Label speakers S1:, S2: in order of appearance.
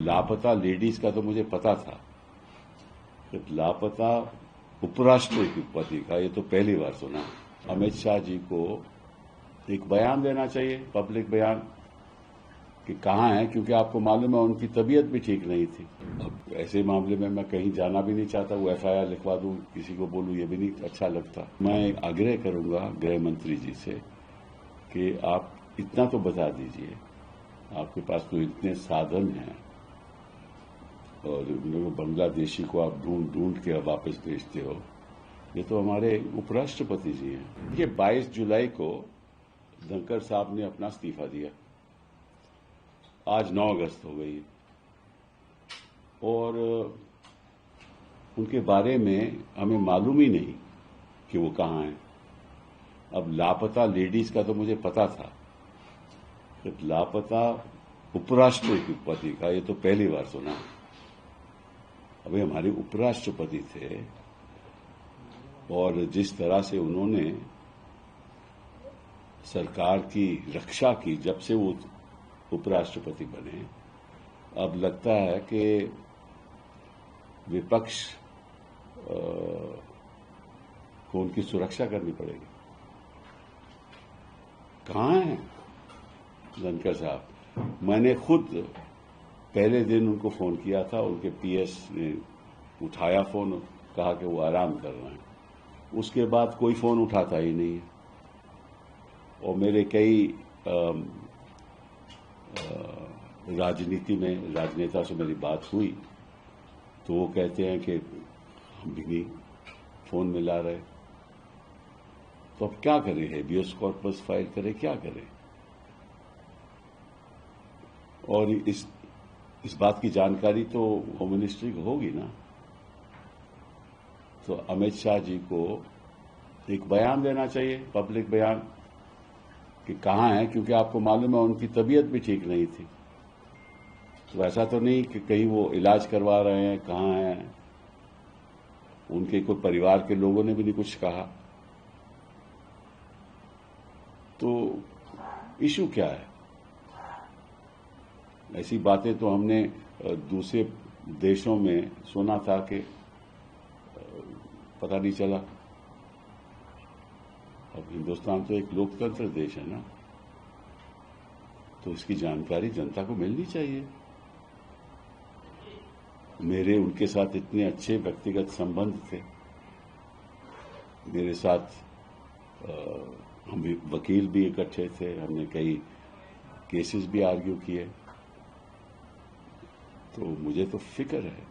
S1: लापता लेडीज का तो मुझे पता था, कि लापता उपराष्ट्रपति का ये तो पहली बार सुना। अमित शाह जी को एक बयान देना चाहिए, पब्लिक बयान, कि कहाँ हैं, क्योंकि आपको मालूम है उनकी तबीयत भी ठीक नहीं थी। अब ऐसे मामले में मैं कहीं जाना भी नहीं चाहता, वो एफआईआर लिखवा दूं, किसी को बोलूं, ये भी नहीं अच्छा लगता। मैं आग्रह करूंगा गृह मंत्री जी से कि आप इतना तो बता दीजिए, आपके पास तो इतने साधन हैं और बांग्लादेशी को आप ढूंढ ढूंढ के वापस भेजते हो। ये तो हमारे उपराष्ट्रपति जी हैं। ये 22 जुलाई को धनखड़ साहब ने अपना इस्तीफा दिया, आज 9 अगस्त हो गई और उनके बारे में हमें मालूम ही नहीं कि वो कहाँ हैं। अब लापता लेडीज का तो मुझे पता था, कि लापता उपराष्ट्रपति का ये तो पहली बार सुना। अभी हमारे उपराष्ट्रपति थे और जिस तरह से उन्होंने सरकार की रक्षा की जब से वो उपराष्ट्रपति बने, अब लगता है कि विपक्ष को उनकी सुरक्षा करनी पड़ेगी। कहाँ हैं धनखड़ साहब? मैंने खुद पहले दिन उनको फोन किया था, उनके पीएस ने उठाया फोन, कहा कि वो आराम कर रहे हैं। उसके बाद कोई फोन उठाता ही नहीं है और मेरे कई राजनीति में राजनेता से मेरी बात हुई तो वो कहते हैं कि हम भी नहीं फोन मिला रहे। तो अब क्या करें? हेबियस कॉर्पस फाइल करें, क्या करें? और इस बात की जानकारी तो होम मिनिस्ट्री को होगी ना। तो अमित शाह जी को एक बयान देना चाहिए, पब्लिक बयान, कि कहाँ हैं, क्योंकि आपको मालूम है उनकी तबीयत भी ठीक नहीं थी। तो ऐसा तो नहीं कि कहीं वो इलाज करवा रहे हैं, कहाँ हैं। उनके कोई परिवार के लोगों ने भी नहीं कुछ कहा। तो इशू क्या है? ऐसी बातें तो हमने दूसरे देशों में सुना था कि पता नहीं चला। अब हिंदुस्तान तो एक लोकतंत्र देश है ना, तो इसकी जानकारी जनता को मिलनी चाहिए। मेरे उनके साथ इतने अच्छे व्यक्तिगत संबंध थे, मेरे साथ हम वकील भी इकट्ठे थे, हमने कई केसेस भी आर्ग्यू किए। तो मुझे तो फिक्र है